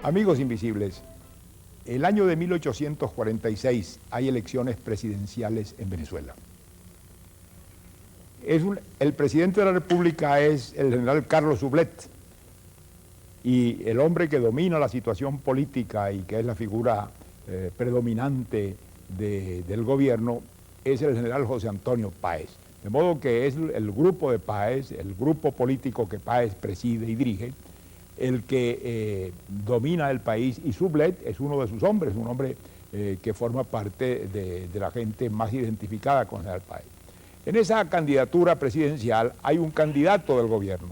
Amigos invisibles, el año de 1846 hay elecciones presidenciales en Venezuela. El presidente de la República es el general Carlos Sublet, y el hombre que domina la situación política y que es la figura predominante del gobierno es el general José Antonio Páez. De modo que es el grupo de Páez, el grupo político que Páez preside y dirige, el que domina el país, y Sublet es uno de sus hombres, un hombre que forma parte de la gente más identificada con el general Páez. En esa candidatura presidencial hay un candidato del gobierno,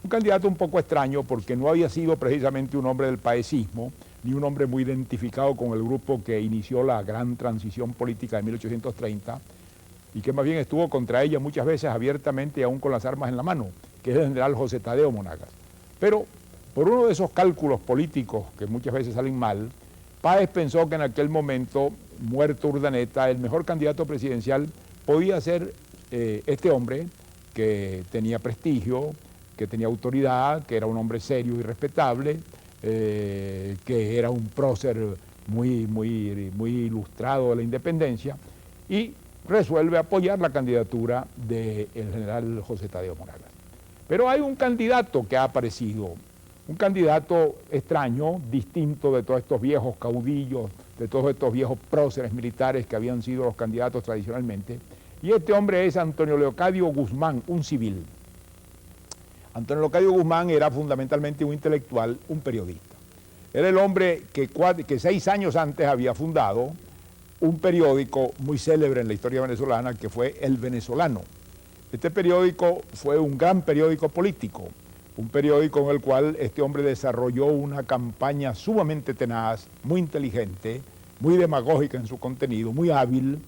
un candidato un poco extraño porque no había sido precisamente un hombre del paecismo, ni un hombre muy identificado con el grupo que inició la gran transición política de 1830, y que más bien estuvo contra ella muchas veces abiertamente y aún con las armas en la mano, que es el general José Tadeo Monagas. Pero por uno de esos cálculos políticos que muchas veces salen mal, Páez pensó que en aquel momento, muerto Urdaneta, el mejor candidato presidencial podía ser este hombre que tenía prestigio, que tenía autoridad, que era un hombre serio y respetable, que era un prócer muy ilustrado de la independencia, y resuelve apoyar la candidatura del general José Tadeo Monagas. Pero hay un candidato que ha aparecido, un candidato extraño, distinto de todos estos viejos caudillos, de todos estos viejos próceres militares que habían sido los candidatos tradicionalmente, y este hombre es Antonio Leocadio Guzmán, un civil. Antonio Leocadio Guzmán era fundamentalmente un intelectual, un periodista. Era el hombre que 6 años antes había fundado un periódico muy célebre en la historia venezolana, que fue El Venezolano. Este periódico fue un gran periódico político, un periódico en el cual este hombre desarrolló una campaña sumamente tenaz, muy inteligente, muy demagógica en su contenido, muy hábil,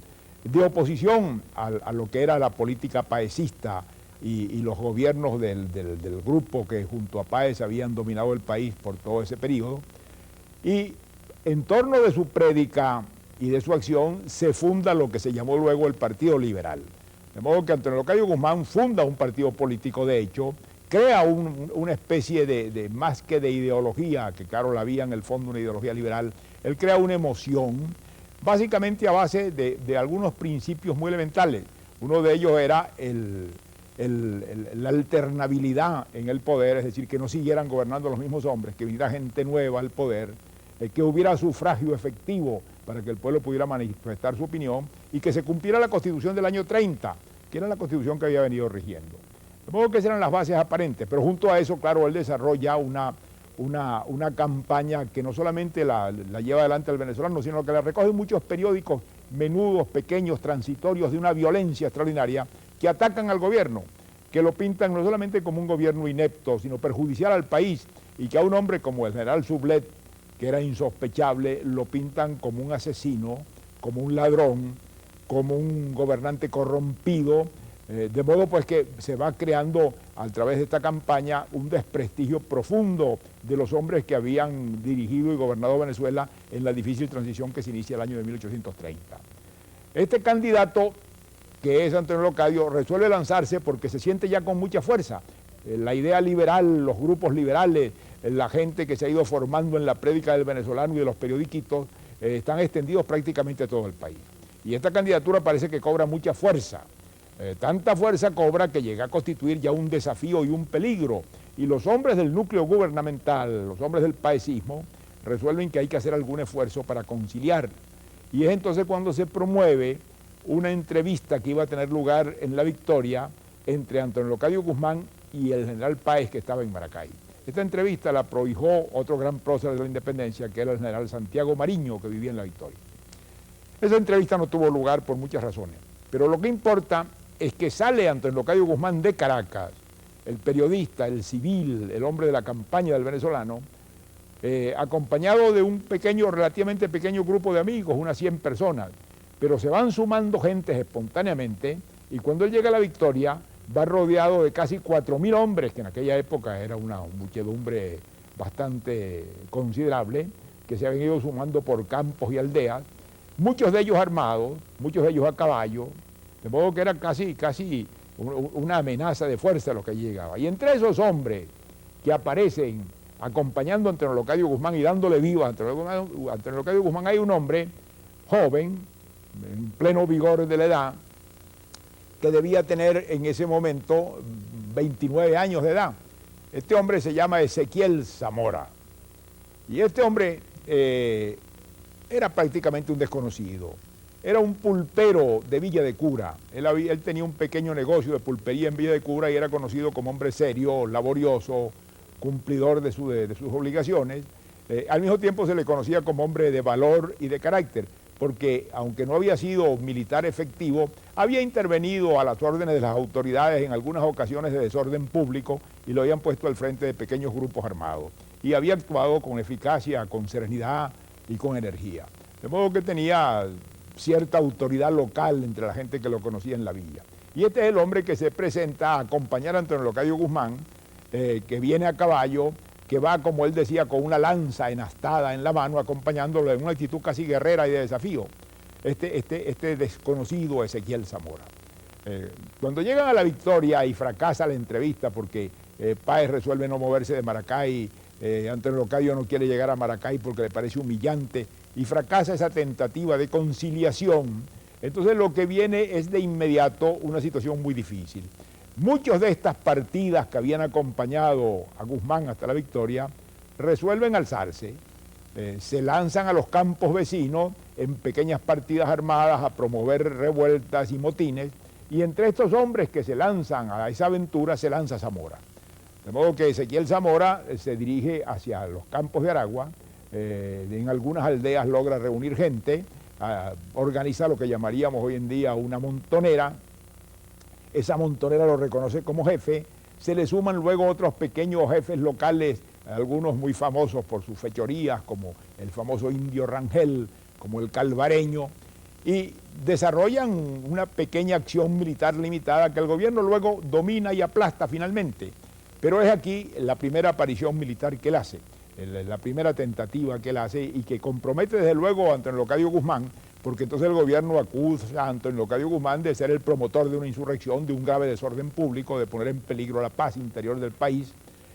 de oposición a lo que era la política paecista y los gobiernos del grupo que junto a Páez habían dominado el país por todo ese periodo. Y en torno de su prédica y de su acción se funda lo que se llamó luego el Partido Liberal. De modo que Antonio Leocadio Guzmán funda un partido político, de hecho, crea una especie de más que de ideología, que claro, la había en el fondo una ideología liberal, él crea una emoción, básicamente a base de algunos principios muy elementales. Uno de ellos era la alternabilidad en el poder, es decir, que no siguieran gobernando los mismos hombres, que viniera gente nueva al poder, que hubiera sufragio efectivo para que el pueblo pudiera manifestar su opinión y que se cumpliera la Constitución del año 30, que era la Constitución que había venido rigiendo. De modo que esas eran las bases aparentes, pero junto a eso, claro, él desarrolla una campaña que no solamente la lleva adelante el venezolano, sino que la recoge en muchos periódicos menudos, pequeños, transitorios, de una violencia extraordinaria, que atacan al gobierno, que lo pintan no solamente como un gobierno inepto, sino perjudicial al país, y que a un hombre como el general Sublet, que era insospechable, lo pintan como un asesino, como un ladrón, como un gobernante corrompido, de modo pues que se va creando a través de esta campaña un desprestigio profundo de los hombres que habían dirigido y gobernado Venezuela en la difícil transición que se inicia el año de 1830. Este candidato, que es Antonio Leocadio, resuelve lanzarse porque se siente ya con mucha fuerza. La idea liberal, los grupos liberales, la gente que se ha ido formando en la prédica del venezolano y de los periodiquitos, están extendidos prácticamente a todo el país. Y esta candidatura parece que cobra mucha fuerza. Tanta fuerza cobra que llega a constituir ya un desafío y un peligro. Y los hombres del núcleo gubernamental, los hombres del paecismo, resuelven que hay que hacer algún esfuerzo para conciliar. Y es entonces cuando se promueve una entrevista que iba a tener lugar en La Victoria entre Antonio Leocadio Guzmán y el general Páez, que estaba en Maracay. Esta entrevista la prohijó otro gran prócer de la independencia, que era el general Santiago Mariño, que vivía en La Victoria. Esa entrevista no tuvo lugar por muchas razones, pero lo que importa es que sale Antonio Leocadio Guzmán de Caracas, el periodista, el civil, el hombre de la campaña del venezolano, acompañado de un relativamente pequeño grupo de amigos, unas 100 personas, pero se van sumando gentes espontáneamente, y cuando él llega a La Victoria va rodeado de casi 4.000 hombres, que en aquella época era una muchedumbre bastante considerable, que se habían ido sumando por campos y aldeas, muchos de ellos armados, muchos de ellos a caballo, de modo que era casi una amenaza de fuerza lo que llegaba. Y entre esos hombres que aparecen acompañando a Antonio Leocadio Guzmán y dándole viva a Antonio Leocadio Guzmán, hay un hombre joven, en pleno vigor de la edad, que debía tener en ese momento 29 años de edad. Este hombre se llama Ezequiel Zamora. Y este hombre era prácticamente un desconocido. Era un pulpero de Villa de Cura. Él tenía un pequeño negocio de pulpería en Villa de Cura y era conocido como hombre serio, laborioso, cumplidor de sus obligaciones. Al mismo tiempo se le conocía como hombre de valor y de carácter, porque aunque no había sido militar efectivo, había intervenido a las órdenes de las autoridades en algunas ocasiones de desorden público y lo habían puesto al frente de pequeños grupos armados. Y había actuado con eficacia, con serenidad y con energía. De modo que tenía cierta autoridad local entre la gente que lo conocía en la villa. Y este es el hombre que se presenta a acompañar a Antonio Leocadio Guzmán, que viene a caballo, que va, como él decía, con una lanza enastada en la mano, acompañándolo en una actitud casi guerrera y de desafío, este desconocido Ezequiel Zamora. Cuando llegan a la victoria y fracasa la entrevista porque Páez resuelve no moverse de Maracay, Antonio Leocadio no quiere llegar a Maracay porque le parece humillante y fracasa esa tentativa de conciliación, entonces lo que viene es de inmediato una situación muy difícil. Muchos de estas partidas que habían acompañado a Guzmán hasta la victoria resuelven alzarse, se lanzan a los campos vecinos en pequeñas partidas armadas a promover revueltas y motines, y entre estos hombres que se lanzan a esa aventura se lanza Zamora. De modo que Ezequiel Zamora se dirige hacia los campos de Aragua, en algunas aldeas logra reunir gente, organiza lo que llamaríamos hoy en día una montonera. Esa montonera lo reconoce como jefe, se le suman luego otros pequeños jefes locales, algunos muy famosos por sus fechorías, como el famoso Indio Rangel, como el Calvareño, y desarrollan una pequeña acción militar limitada que el gobierno luego domina y aplasta finalmente. Pero es aquí la primera aparición militar que él hace, la primera tentativa que él hace y que compromete desde luego a Antonio Leocadio Guzmán, porque entonces el gobierno acusa a Antonio Leocadio Guzmán de ser el promotor de una insurrección, de un grave desorden público, de poner en peligro la paz interior del país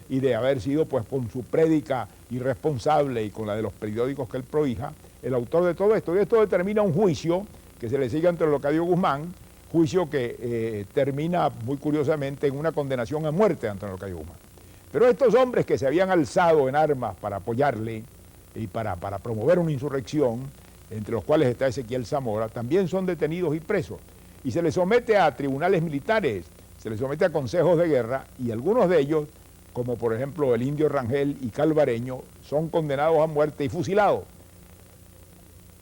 y de haber sido, pues, con su prédica irresponsable y con la de los periódicos que él prohija, el autor de todo esto. Y esto determina un juicio que se le sigue a Antonio Leocadio Guzmán, juicio que termina muy curiosamente en una condenación a muerte de Antonio Leocadio Guzmán. Pero estos hombres que se habían alzado en armas para apoyarle y para promover una insurrección, entre los cuales está Ezequiel Zamora, también son detenidos y presos. Y se les somete a tribunales militares, se les somete a consejos de guerra, y algunos de ellos, como por ejemplo el Indio Rangel y Calvareño, son condenados a muerte y fusilados.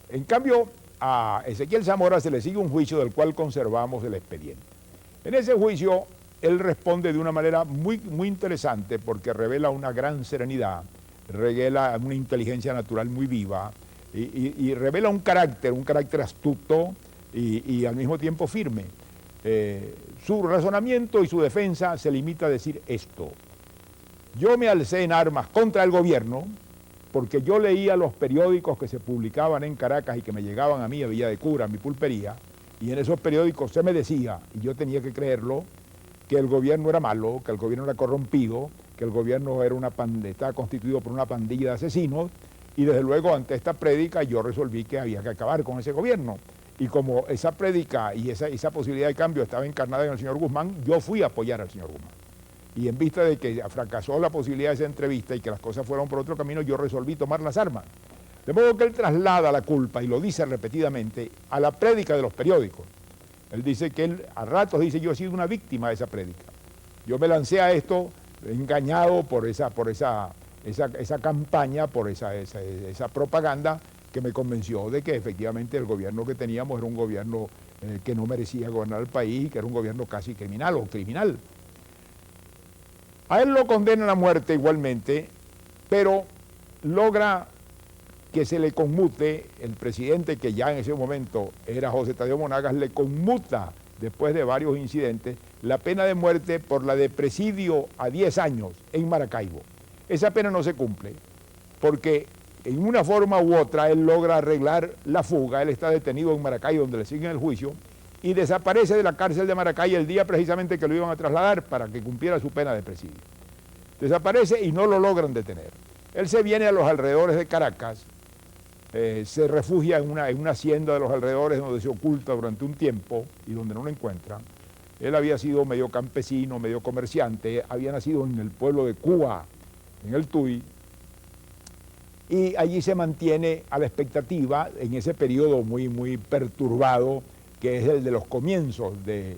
En cambio, a Ezequiel Zamora se le sigue un juicio del cual conservamos el expediente. En ese juicio, él responde de una manera muy, muy interesante porque revela una gran serenidad, revela una inteligencia natural muy viva y revela un carácter astuto y al mismo tiempo firme. Su razonamiento y su defensa se limita a decir esto: yo me alcé en armas contra el gobierno porque yo leía los periódicos que se publicaban en Caracas y que me llegaban a mí, a Villa de Cura, a mi pulpería, y en esos periódicos se me decía, y yo tenía que creerlo, que el gobierno era malo, que el gobierno era corrompido, que el gobierno era estaba constituido por una pandilla de asesinos, y desde luego ante esta prédica yo resolví que había que acabar con ese gobierno. Y como esa prédica y esa posibilidad de cambio estaba encarnada en el señor Guzmán, yo fui a apoyar al señor Guzmán. Y en vista de que fracasó la posibilidad de esa entrevista y que las cosas fueron por otro camino, yo resolví tomar las armas. De modo que él traslada la culpa, y lo dice repetidamente, a la prédica de los periódicos. Él dice que él a ratos dice: yo he sido una víctima de esa prédica. Yo me lancé a esto engañado por esa campaña, por esa propaganda que me convenció de que efectivamente el gobierno que teníamos era un gobierno que no merecía gobernar el país, que era un gobierno casi criminal o criminal. A él lo condenan a muerte igualmente, pero logra que se le conmute, el presidente que ya en ese momento era José Tadeo Monagas, le conmuta, después de varios incidentes, la pena de muerte por la de presidio a 10 años en Maracaibo. Esa pena no se cumple, porque en una forma u otra él logra arreglar la fuga. Él está detenido en Maracay, donde le siguen el juicio, y desaparece de la cárcel de Maracay el día precisamente que lo iban a trasladar para que cumpliera su pena de presidio. Desaparece y no lo logran detener. Él se viene a los alrededores de Caracas, se refugia en una hacienda de los alrededores donde se oculta durante un tiempo y donde no lo encuentran. Él había sido medio campesino, medio comerciante, había nacido en el pueblo de Cuba, en el Tuy, y allí se mantiene a la expectativa en ese periodo muy, muy perturbado, que es el de los comienzos de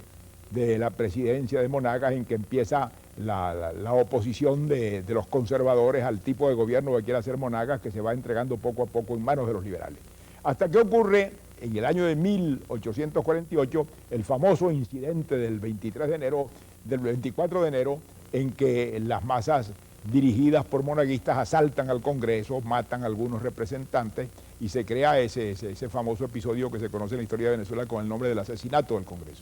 la presidencia de Monagas, en que empieza la oposición de los conservadores al tipo de gobierno que quiere hacer Monagas, que se va entregando poco a poco en manos de los liberales. Hasta que ocurre en el año de 1848 el famoso incidente del 24 de enero, en que las masas dirigidas por monaguistas asaltan al Congreso, matan a algunos representantes y se crea ese famoso episodio que se conoce en la historia de Venezuela con el nombre del asesinato del Congreso.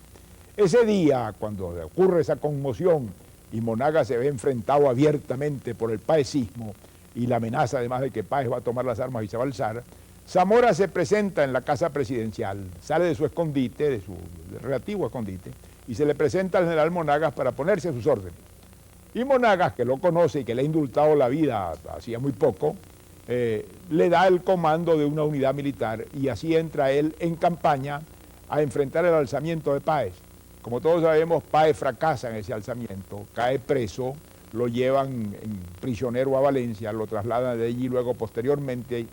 Ese día, cuando ocurre esa conmoción y Monagas se ve enfrentado abiertamente por el paecismo y la amenaza además de que Páez va a tomar las armas y se va a alzar, Zamora se presenta en la casa presidencial, sale de su escondite, de su relativo escondite, y se le presenta al general Monagas para ponerse a sus órdenes. Y Monagas, que lo conoce y que le ha indultado la vida hacía muy poco, le da el comando de una unidad militar y así entra él en campaña a enfrentar el alzamiento de Páez. Como todos sabemos, Páez fracasa en ese alzamiento, cae preso, lo llevan prisionero a Valencia, lo trasladan de allí luego posteriormente,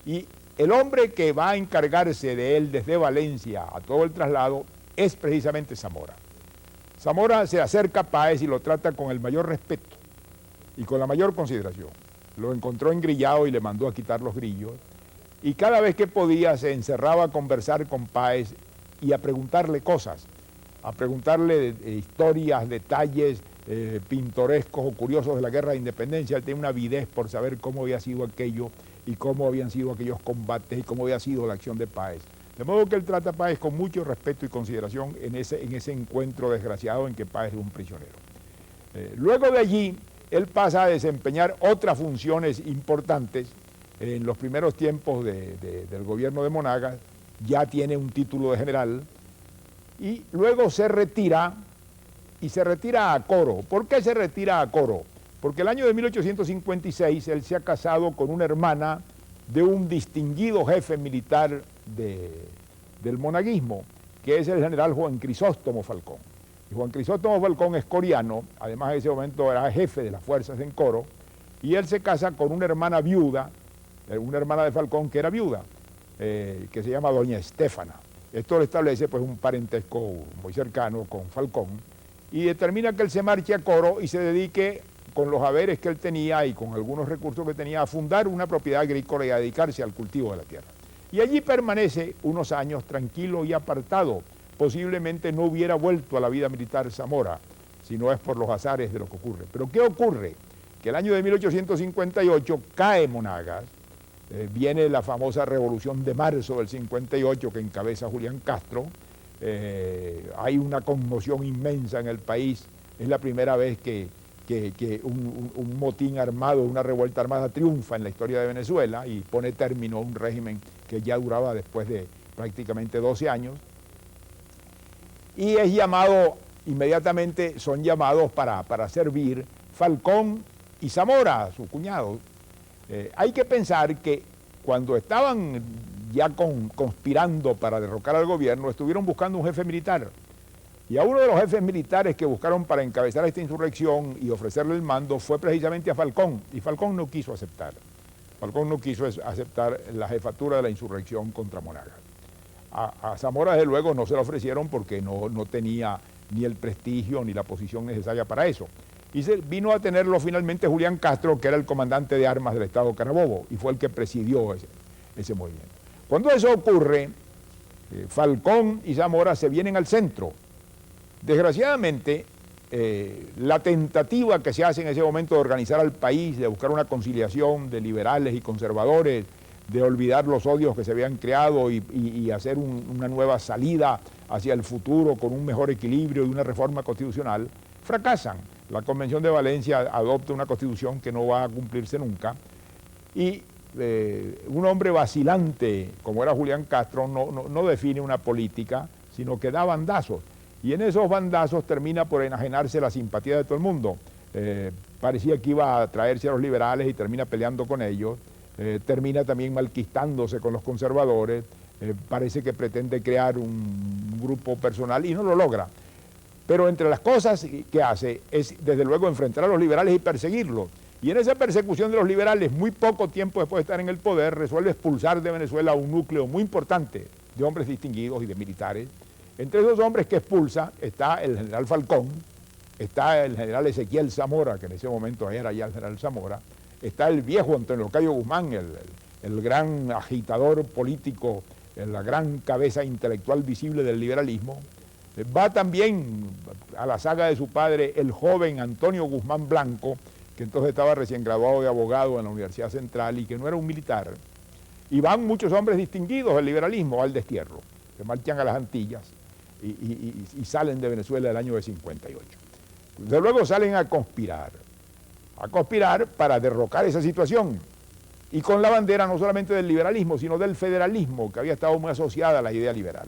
y el hombre que va a encargarse de él desde Valencia a todo el traslado es precisamente Zamora. Zamora se acerca a Páez y lo trata con el mayor respeto y con la mayor consideración. Lo encontró engrillado y le mandó a quitar los grillos, y cada vez que podía se encerraba a conversar con Páez y a preguntarle cosas, a preguntarle historias, detalles pintorescos o curiosos de la guerra de independencia. Él tenía una avidez por saber cómo había sido aquello y cómo habían sido aquellos combates y cómo había sido la acción de Páez. De modo que él trata a Páez con mucho respeto y consideración en ese encuentro desgraciado en que Páez es un prisionero. Luego de allí, él pasa a desempeñar otras funciones importantes. En los primeros tiempos del gobierno de Monagas ya tiene un título de general y luego se retira, y se retira a Coro. ¿Por qué se retira a Coro? Porque el año de 1856 él se ha casado con una hermana de un distinguido jefe militar del monaguismo, que es el general Juan Crisóstomo Falcón. Y Juan Crisóstomo Falcón es coriano, además en ese momento era jefe de las fuerzas en Coro, y él se casa con una hermana viuda, una hermana de Falcón que era viuda, que se llama Doña Estéfana. Esto le establece pues un parentesco muy cercano con Falcón, y determina que él se marche a Coro y se dedique, con los haberes que él tenía y con algunos recursos que tenía, a fundar una propiedad agrícola y a dedicarse al cultivo de la tierra. Y allí permanece unos años tranquilo y apartado. Posiblemente no hubiera vuelto a la vida militar Zamora, si no es por los azares de lo que ocurre. Pero ¿qué ocurre? Que el año de 1858 cae Monagas, viene la famosa revolución de marzo del 58 que encabeza Julián Castro, hay una conmoción inmensa en el país, es la primera vez que un motín armado, una revuelta armada triunfa en la historia de Venezuela y pone término a un régimen que ya duraba después de prácticamente 12 años. Y es llamado, inmediatamente son llamados para servir Falcón y Zamora, su cuñado. Hay que pensar que cuando estaban ya conspirando para derrocar al gobierno, estuvieron buscando un jefe militar. Y a uno de los jefes militares que buscaron para encabezar esta insurrección y ofrecerle el mando fue precisamente a Falcón, y Falcón no quiso aceptar. Falcón no quiso aceptar la jefatura de la insurrección contra Monagas. A Zamora, desde luego, no se la ofrecieron porque no tenía ni el prestigio ni la posición necesaria para eso. Y vino a tenerlo finalmente Julián Castro, que era el comandante de armas del estado Carabobo, y fue el que presidió ese movimiento. Cuando eso ocurre, Falcón y Zamora se vienen al centro. Desgraciadamente, la tentativa que se hace en ese momento de organizar al país, de buscar una conciliación de liberales y conservadores, de olvidar los odios que se habían creado y hacer una nueva salida hacia el futuro con un mejor equilibrio y una reforma constitucional, fracasan. La Convención de Valencia adopta una constitución que no va a cumplirse nunca, y un hombre vacilante como era Julián Castro no define una política, sino que da bandazos. Y en esos bandazos termina por enajenarse la simpatía de todo el mundo. parecía que iba a traerse a los liberales y termina peleando con ellos, termina también malquistándose con los conservadores, parece que pretende crear un grupo personal y no lo logra. Pero entre las cosas que hace es, desde luego, enfrentar a los liberales y perseguirlos. Y en esa persecución de los liberales, muy poco tiempo después de estar en el poder, resuelve expulsar de Venezuela un núcleo muy importante de hombres distinguidos y de militares. Entre esos hombres que expulsa está el general Falcón, está el general Ezequiel Zamora, que en ese momento era ya el general Zamora, está el viejo Antonio Locayo Guzmán, el gran agitador político, la gran cabeza intelectual visible del liberalismo. Va también a la saga de su padre el joven Antonio Guzmán Blanco, que entonces estaba recién graduado de abogado en la Universidad Central y que no era un militar. Y van muchos hombres distinguidos del liberalismo al destierro, que marchan a las Antillas y salen de Venezuela el año de 58. Desde luego salen a conspirar para derrocar esa situación. Y con la bandera no solamente del liberalismo, sino del federalismo, que había estado muy asociada a la idea liberal.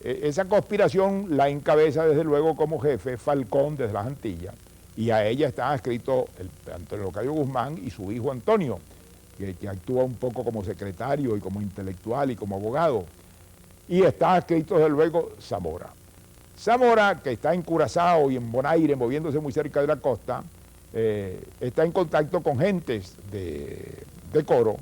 Esa conspiración la encabeza desde luego como jefe Falcón desde las Antillas, y a ella está adscrito Antonio Locayo Guzmán y su hijo Antonio, que actúa un poco como secretario y como intelectual y como abogado. Y está adscrito desde luego Zamora. Zamora, que está en Curazao y en Bonaire, moviéndose muy cerca de la costa, está en contacto con gentes de Coro,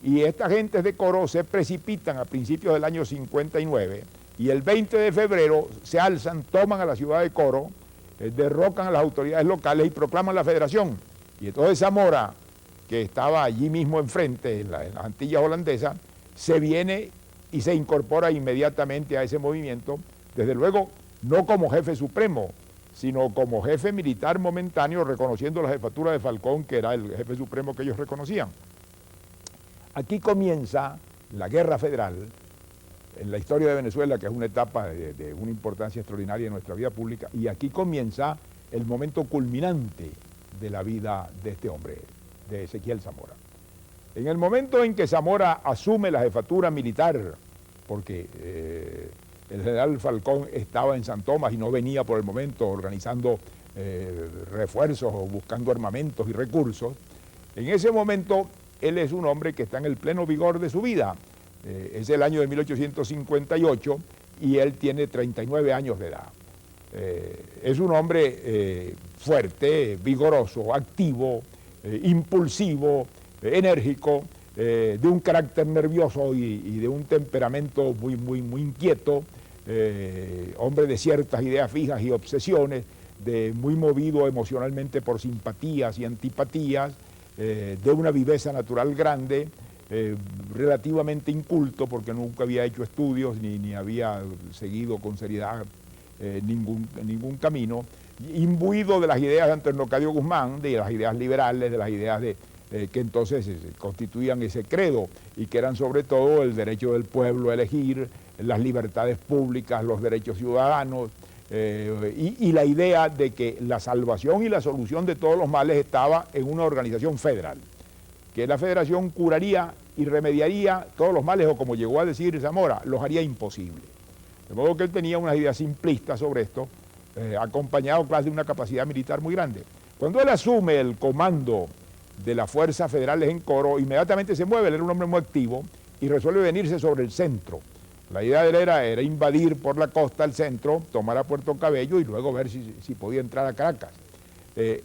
y estas gentes de Coro se precipitan a principios del año 59, y el 20 de febrero se alzan, toman a la ciudad de Coro, derrocan a las autoridades locales y proclaman la federación. Y entonces Zamora, que estaba allí mismo enfrente, en las Antillas holandesas, se viene y se incorpora inmediatamente a ese movimiento, desde luego no como jefe supremo, sino como jefe militar momentáneo, reconociendo la jefatura de Falcón, que era el jefe supremo que ellos reconocían. Aquí comienza la guerra federal en la historia de Venezuela, que es una etapa de una importancia extraordinaria en nuestra vida pública, y aquí comienza el momento culminante de la vida de este hombre, de Ezequiel Zamora. En el momento en que Zamora asume la jefatura militar, porque el general Falcón estaba en San Tomás y no venía por el momento organizando refuerzos o buscando armamentos y recursos, en ese momento él es un hombre que está en el pleno vigor de su vida. Es el año de 1858 y él tiene 39 años de edad. Es un hombre fuerte, vigoroso, activo, impulsivo, enérgico, de un carácter nervioso y de un temperamento muy inquieto, hombre de ciertas ideas fijas y obsesiones, muy movido emocionalmente por simpatías y antipatías, de una viveza natural grande, relativamente inculto porque nunca había hecho estudios ni había seguido con seriedad ningún camino, imbuido de las ideas de Antonio Locayo Guzmán, de las ideas liberales, de las ideas que entonces constituían ese credo y que eran sobre todo el derecho del pueblo a elegir, las libertades públicas, los derechos ciudadanos, y la idea de que la salvación y la solución de todos los males estaba en una organización federal, que la federación curaría y remediaría todos los males, o como llegó a decir Zamora, los haría imposibles. De modo que él tenía unas ideas simplistas sobre esto, acompañado de una capacidad militar muy grande. Cuando él asume el comando de las fuerzas federales en Coro, inmediatamente se mueve, él era un hombre muy activo y resuelve venirse sobre el centro. La idea de él era invadir por la costa el centro, tomar a Puerto Cabello y luego ver si podía entrar a Caracas.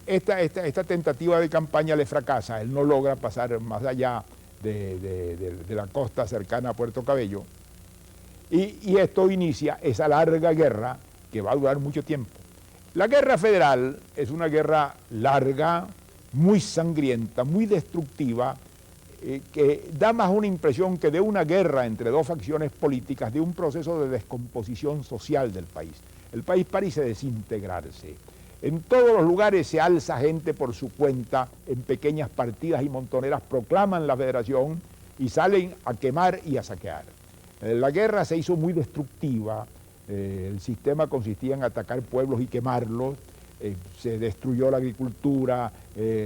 Esta tentativa de campaña le fracasa, él no logra pasar más allá de la costa cercana a Puerto Cabello, y esto inicia esa larga guerra que va a durar mucho tiempo. La guerra federal es una guerra larga, muy sangrienta, muy destructiva, que da más una impresión que de una guerra entre dos facciones políticas, de un proceso de descomposición social del país. El país parece desintegrarse. En todos los lugares se alza gente por su cuenta, en pequeñas partidas y montoneras proclaman la federación y salen a quemar y a saquear. La guerra se hizo muy destructiva, el sistema consistía en atacar pueblos y quemarlos, se destruyó la agricultura,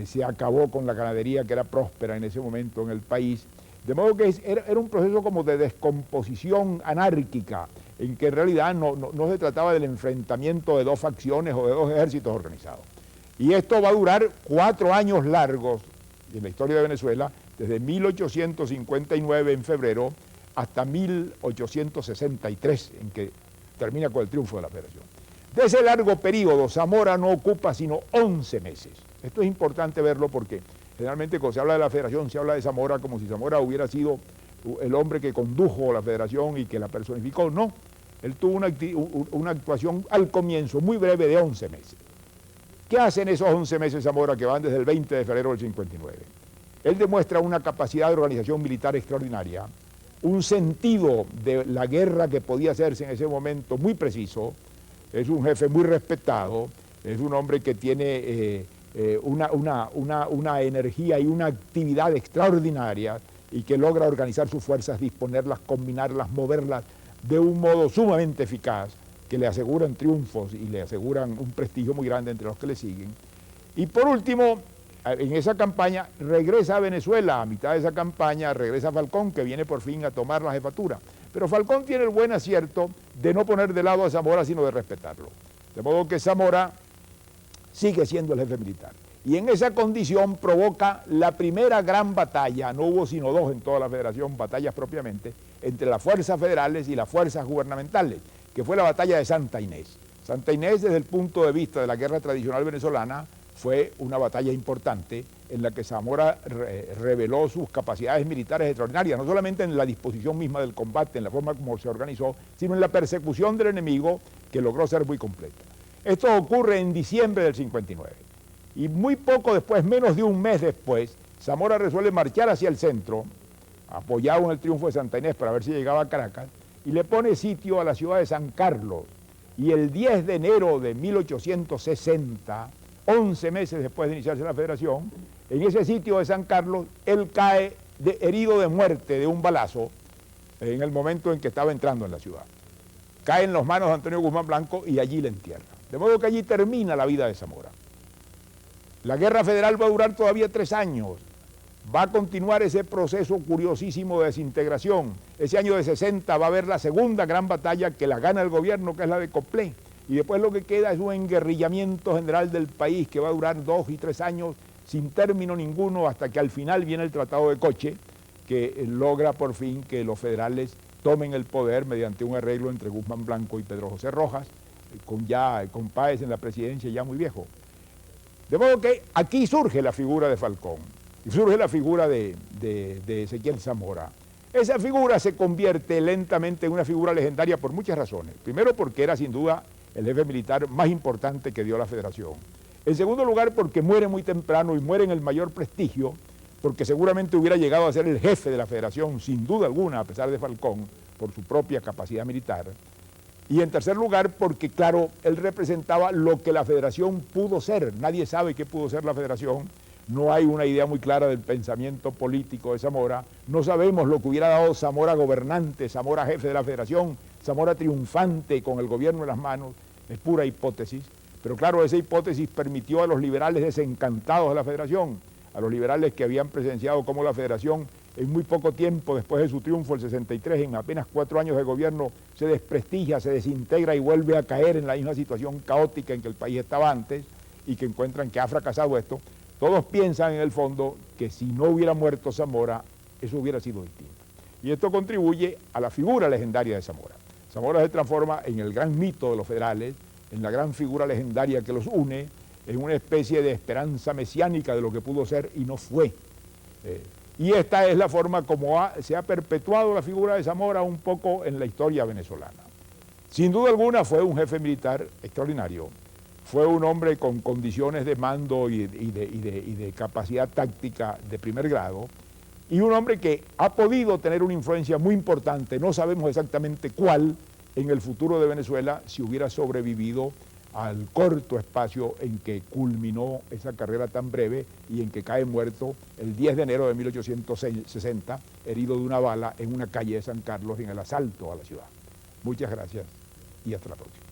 se acabó con la ganadería que era próspera en ese momento en el país, de modo que era un proceso como de descomposición anárquica, en que en realidad no se trataba del enfrentamiento de dos facciones o de dos ejércitos organizados. Y esto va a durar 4 años largos en la historia de Venezuela, desde 1859 en febrero hasta 1863, en que termina con el triunfo de la Federación. De ese largo periodo, Zamora no ocupa sino 11 meses. Esto es importante verlo porque generalmente cuando se habla de la Federación se habla de Zamora como si Zamora hubiera sido el hombre que condujo la Federación y que la personificó. No, él tuvo una actuación al comienzo muy breve de 11 meses. ¿Qué hacen esos 11 meses Zamora que van desde el 20 de febrero del 59? Él demuestra una capacidad de organización militar extraordinaria, un sentido de la guerra que podía hacerse en ese momento muy preciso, es un jefe muy respetado, es un hombre que tiene una energía y una actividad extraordinaria y que logra organizar sus fuerzas, disponerlas, combinarlas, moverlas de un modo sumamente eficaz, que le aseguran triunfos y le aseguran un prestigio muy grande entre los que le siguen. Y por último, en esa campaña regresa a Venezuela, a mitad de esa campaña regresa Falcón, que viene por fin a tomar la jefatura. Pero Falcón tiene el buen acierto de no poner de lado a Zamora, sino de respetarlo. De modo que Zamora sigue siendo el jefe militar. Y en esa condición provoca la primera gran batalla, no hubo sino 2 en toda la Federación, batallas propiamente, entre las fuerzas federales y las fuerzas gubernamentales, que fue la batalla de Santa Inés. Santa Inés, desde el punto de vista de la guerra tradicional venezolana, fue una batalla importante en la que Zamora reveló sus capacidades militares extraordinarias, no solamente en la disposición misma del combate, en la forma como se organizó, sino en la persecución del enemigo, que logró ser muy completa. Esto ocurre en diciembre del 59. Y muy poco después, menos de un mes después, Zamora resuelve marchar hacia el centro, apoyado en el triunfo de Santa Inés para ver si llegaba a Caracas, y le pone sitio a la ciudad de San Carlos. Y el 10 de enero de 1860, 11 meses después de iniciarse la Federación, en ese sitio de San Carlos, él cae herido de muerte de un balazo en el momento en que estaba entrando en la ciudad. Cae en las manos de Antonio Guzmán Blanco y allí le entierra. De modo que allí termina la vida de Zamora. La guerra federal va a durar todavía 3 años. Va a continuar ese proceso curiosísimo de desintegración. Ese año de 60 va a haber la segunda gran batalla que la gana el gobierno, que es la de Coplé. Y después lo que queda es un enguerrillamiento general del país que va a durar 2 y 3 años sin término ninguno hasta que al final viene el Tratado de Coche, que logra por fin que los federales tomen el poder mediante un arreglo entre Guzmán Blanco y Pedro José Rojas, con Páez en la presidencia ya muy viejo. De modo que aquí surge la figura de Falcón, y surge la figura de Ezequiel Zamora. Esa figura se convierte lentamente en una figura legendaria por muchas razones. Primero, porque era sin duda el jefe militar más importante que dio la Federación. En segundo lugar, porque muere muy temprano y muere en el mayor prestigio, porque seguramente hubiera llegado a ser el jefe de la Federación, sin duda alguna, a pesar de Falcón, por su propia capacidad militar. Y en tercer lugar, porque claro, él representaba lo que la Federación pudo ser. Nadie sabe qué pudo ser la Federación. No hay una idea muy clara del pensamiento político de Zamora. No sabemos lo que hubiera dado Zamora gobernante, Zamora jefe de la Federación, Zamora triunfante con el gobierno en las manos. Es pura hipótesis. Pero claro, esa hipótesis permitió a los liberales desencantados de la Federación, a los liberales que habían presenciado cómo la Federación en muy poco tiempo después de su triunfo, el 63, en apenas 4 años de gobierno, se desprestigia, se desintegra y vuelve a caer en la misma situación caótica en que el país estaba antes y que encuentran que ha fracasado esto. Todos piensan en el fondo que si no hubiera muerto Zamora, eso hubiera sido distinto. Y esto contribuye a la figura legendaria de Zamora. Zamora se transforma en el gran mito de los federales, en la gran figura legendaria que los une, en una especie de esperanza mesiánica de lo que pudo ser y no fue. Y esta es la forma como se ha perpetuado la figura de Zamora un poco en la historia venezolana. Sin duda alguna fue un jefe militar extraordinario, fue un hombre con condiciones de mando y de capacidad táctica de primer grado, y un hombre que ha podido tener una influencia muy importante, no sabemos exactamente cuál, en el futuro de Venezuela si hubiera sobrevivido al corto espacio en que culminó esa carrera tan breve y en que cae muerto el 10 de enero de 1860, herido de una bala en una calle de San Carlos en el asalto a la ciudad. Muchas gracias y hasta la próxima.